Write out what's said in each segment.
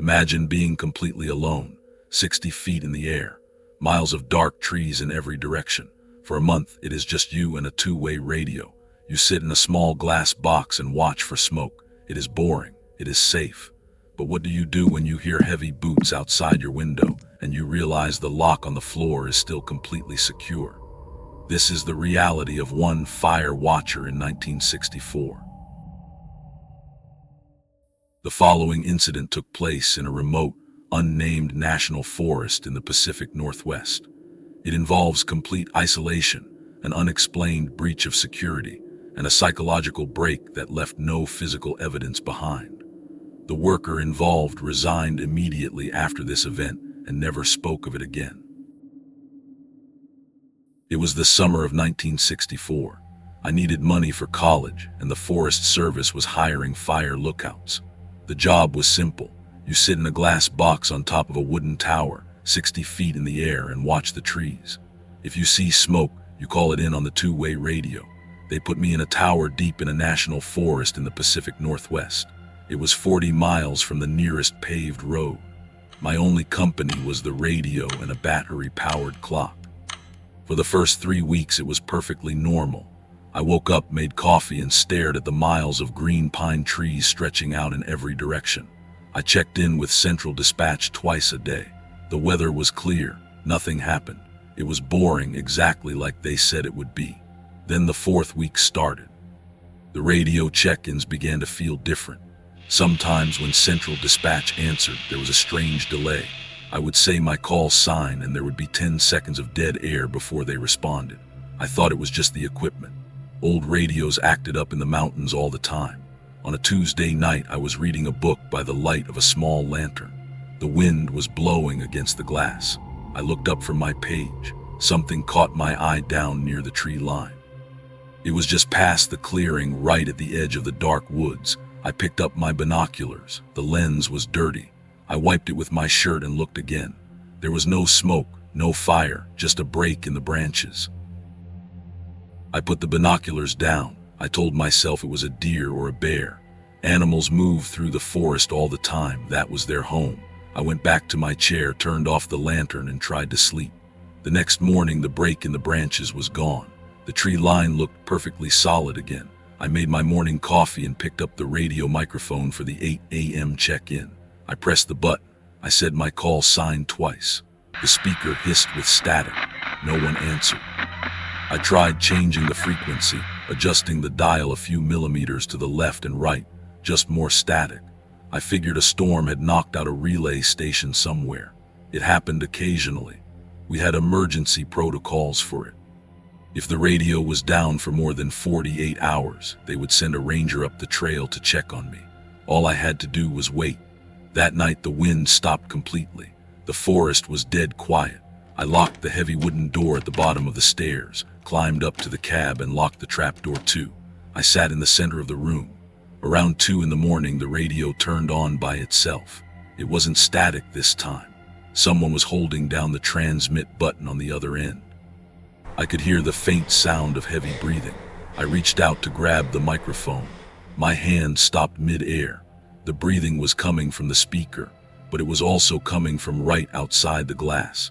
Imagine being completely alone, 60 feet in the air, miles of dark trees in every direction. For a month, it is just you and a two-way radio. You sit in a small glass box and watch for smoke. It is boring. It is safe. But what do you do when you hear heavy boots outside your window and you realize the lock on the floor is still completely secure? This is the reality of one fire watcher in 1964. The following incident took place in a remote, unnamed national forest in the Pacific Northwest. It involves complete isolation, an unexplained breach of security, and a psychological break that left no physical evidence behind. The worker involved resigned immediately after this event and never spoke of it again. It was the summer of 1964. I needed money for college, and the Forest Service was hiring fire lookouts. The job was simple. You sit in a glass box on top of a wooden tower, 60 feet in the air, and watch the trees. If you see smoke, you call it in on the two-way radio. They put me in a tower deep in a national forest in the Pacific Northwest. It was 40 miles from the nearest paved road. My only company was the radio and a battery-powered clock. For the first 3 weeks, it was perfectly normal. I woke up, made coffee, and stared at the miles of green pine trees stretching out in every direction. I checked in with Central Dispatch twice a day. The weather was clear. Nothing happened. It was boring, exactly like they said it would be. Then the 4th week started. The radio check-ins began to feel different. Sometimes when Central Dispatch answered, there was a strange delay. I would say my call sign and there would be 10 seconds of dead air before they responded. I thought it was just the equipment. Old radios acted up in the mountains all the time. On a Tuesday night, I was reading a book by the light of a small lantern. The wind was blowing against the glass. I looked up from my page. Something caught my eye down near the tree line. It was just past the clearing, right at the edge of the dark woods. I picked up my binoculars. The lens was dirty. I wiped it with my shirt and looked again. There was no smoke, no fire, just a break in the branches. I put the binoculars down. I told myself it was a deer or a bear. Animals move through the forest all the time. That was their home. I went back to my chair, turned off the lantern, and tried to sleep. The next morning, the break in the branches was gone. The tree line looked perfectly solid again. I made my morning coffee and picked up the radio microphone for the 8 a.m. check-in. I pressed the button. I said my call sign twice. The speaker hissed with static. No one answered. I tried changing the frequency, adjusting the dial a few millimeters to the left and right, just more static. I figured a storm had knocked out a relay station somewhere. It happened occasionally. We had emergency protocols for it. If the radio was down for more than 48 hours, they would send a ranger up the trail to check on me. All I had to do was wait. That night, the wind stopped completely. The forest was dead quiet. I locked the heavy wooden door at the bottom of the stairs, climbed up to the cab, and locked the trapdoor too. I sat in the center of the room. Around 2 in the morning, the radio turned on by itself. It wasn't static this time. Someone was holding down the transmit button on the other end. I could hear the faint sound of heavy breathing. I reached out to grab the microphone. My hand stopped mid-air. The breathing was coming from the speaker, but it was also coming from right outside the glass.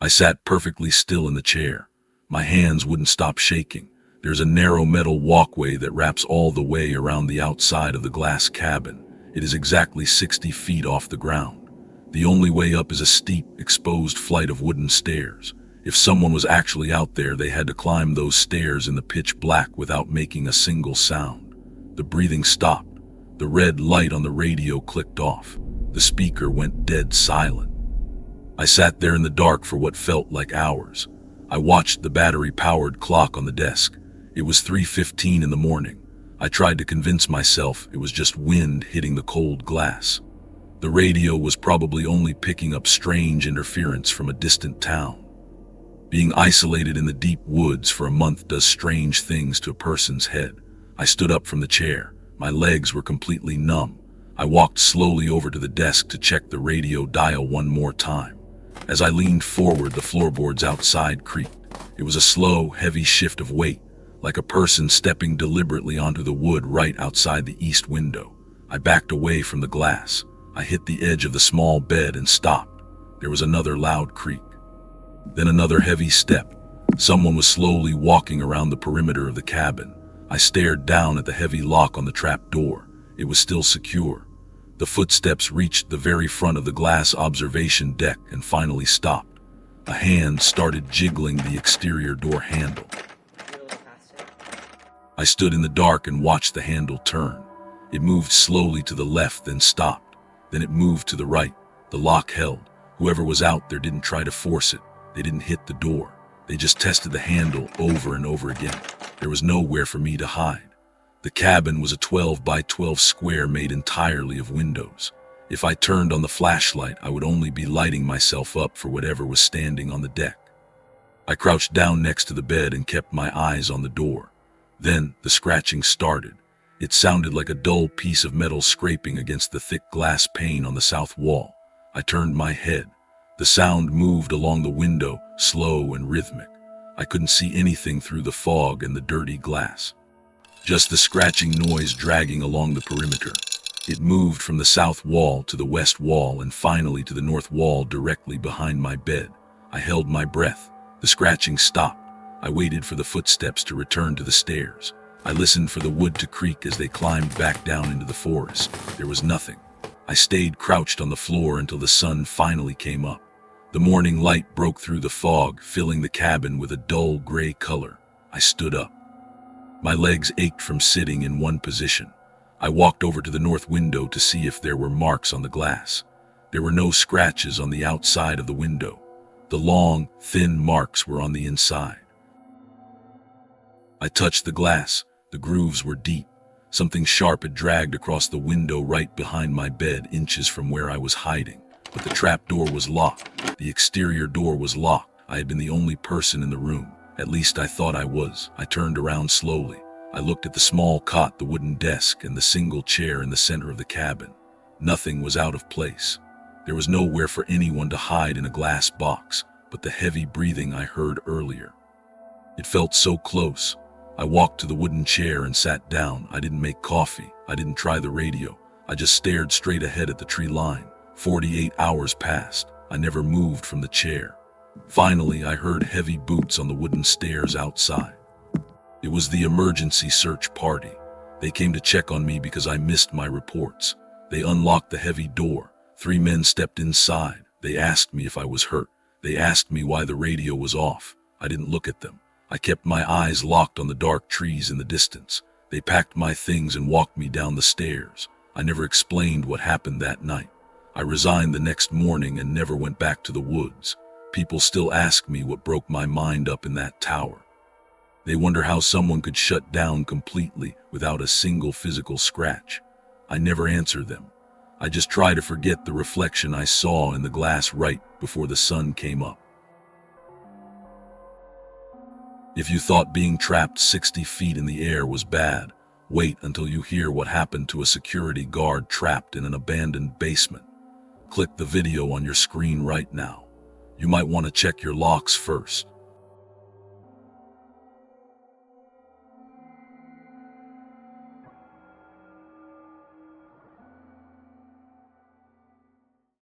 I sat perfectly still in the chair. My hands wouldn't stop shaking. There's a narrow metal walkway that wraps all the way around the outside of the glass cabin. It is exactly 60 feet off the ground. The only way up is a steep, exposed flight of wooden stairs. If someone was actually out there, they had to climb those stairs in the pitch black without making a single sound. The breathing stopped. The red light on the radio clicked off. The speaker went dead silent. I sat there in the dark for what felt like hours. I watched the battery-powered clock on the desk. It was 3:15 in the morning. I tried to convince myself it was just wind hitting the cold glass. The radio was probably only picking up strange interference from a distant town. Being isolated in the deep woods for a month does strange things to a person's head. I stood up from the chair. My legs were completely numb. I walked slowly over to the desk to check the radio dial one more time. As I leaned forward, the floorboards outside creaked. It was a slow, heavy shift of weight, like a person stepping deliberately onto the wood right outside the east window. I backed away from the glass. I hit the edge of the small bed and stopped. There was another loud creak. Then another heavy step. Someone was slowly walking around the perimeter of the cabin. I stared down at the heavy lock on the trap door. It was still secure. The footsteps reached the very front of the glass observation deck and finally stopped. A hand started jiggling the exterior door handle. I stood in the dark and watched the handle turn. It moved slowly to the left, then stopped. Then it moved to the right. The lock held. Whoever was out there didn't try to force it. They didn't hit the door. They just tested the handle over and over again. There was nowhere for me to hide. The cabin was a 12 by 12 square made entirely of windows. If I turned on the flashlight, I would only be lighting myself up for whatever was standing on the deck. I crouched down next to the bed and kept my eyes on the door. Then the scratching started. It sounded like a dull piece of metal scraping against the thick glass pane on the south wall. I turned my head. The sound moved along the window, slow and rhythmic. I couldn't see anything through the fog and the dirty glass. Just the scratching noise dragging along the perimeter. It moved from the south wall to the west wall and finally to the north wall directly behind my bed. I held my breath. The scratching stopped. I waited for the footsteps to return to the stairs. I listened for the wood to creak as they climbed back down into the forest. There was nothing. I stayed crouched on the floor until the sun finally came up. The morning light broke through the fog, filling the cabin with a dull gray color. I stood up. My legs ached from sitting in one position. I walked over to the north window to see if there were marks on the glass. There were no scratches on the outside of the window. The long, thin marks were on the inside. I touched the glass. The grooves were deep. Something sharp had dragged across the window right behind my bed, inches from where I was hiding. But the trap door was locked. The exterior door was locked. I had been the only person in the room. At least I thought I was. I turned around slowly. I looked at the small cot, the wooden desk, and the single chair in the center of the cabin. Nothing was out of place. There was nowhere for anyone to hide in a glass box, but the heavy breathing I heard earlier. It felt so close. I walked to the wooden chair and sat down. I didn't make coffee. I didn't try the radio. I just stared straight ahead at the tree line. 48 hours passed. I never moved from the chair. Finally, I heard heavy boots on the wooden stairs outside. It was the emergency search party. They came to check on me because I missed my reports. They unlocked the heavy door. 3 men stepped inside. They asked me if I was hurt. They asked me why the radio was off. I didn't look at them. I kept my eyes locked on the dark trees in the distance. They packed my things and walked me down the stairs. I never explained what happened that night. I resigned the next morning and never went back to the woods. People still ask me what broke my mind up in that tower. They wonder how someone could shut down completely without a single physical scratch. I never answer them. I just try to forget the reflection I saw in the glass right before the sun came up. If you thought being trapped 60 feet in the air was bad, wait until you hear what happened to a security guard trapped in an abandoned basement. Click the video on your screen right now. You might want to check your locks first.